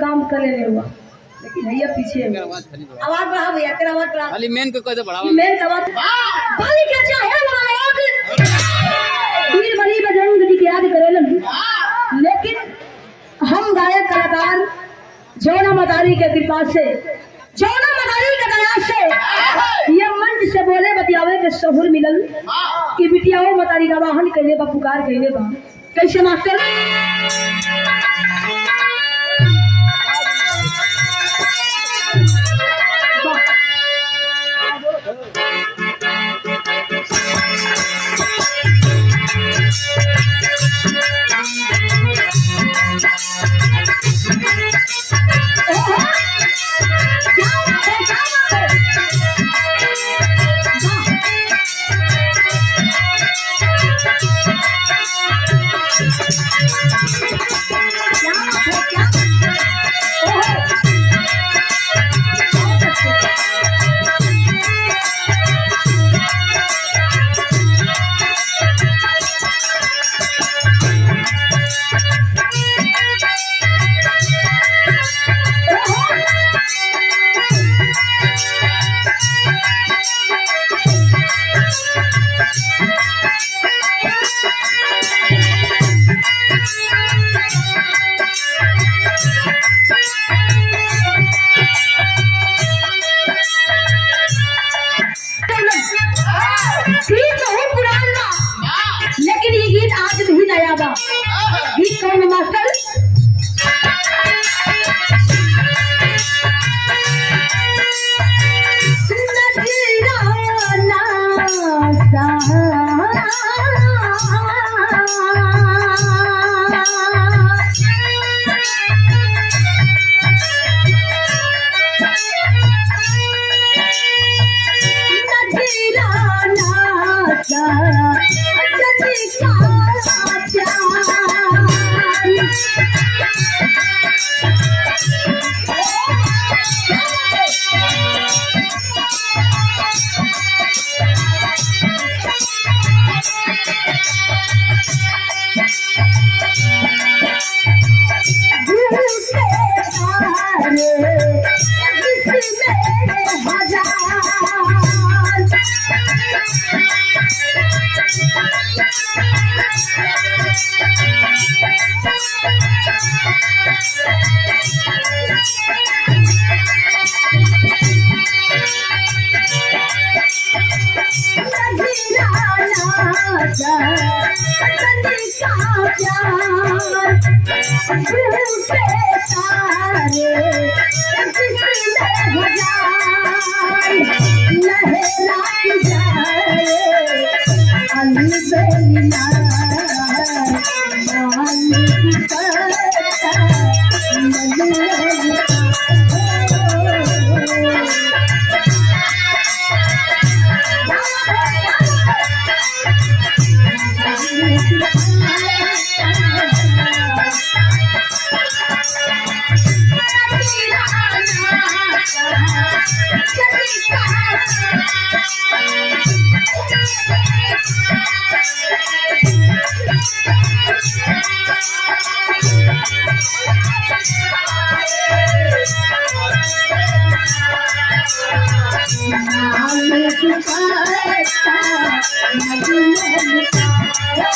काम करे ले हुआ लेकिन भैया पीछे आवाज बढ़ा भैया तेरा आवाज बढ़ा खाली मेन को कह दे बढ़ावा मेन का बात बाली क्या चाहे वाला लोग वीर बली बजरंग जी की याद करे लेकिन हम गायक कलाकार जौना मदारी के कृपा से जौना मदारी के दया से ये मंच से बोले बतियावे के शहुर मिलल कि बिटियाओ मदारी का वाहन कहले बा पुकार कहले बा कैसे मास्टर लेकिन ये गीत आज भी नया बा गीत कौन मास्टर I'm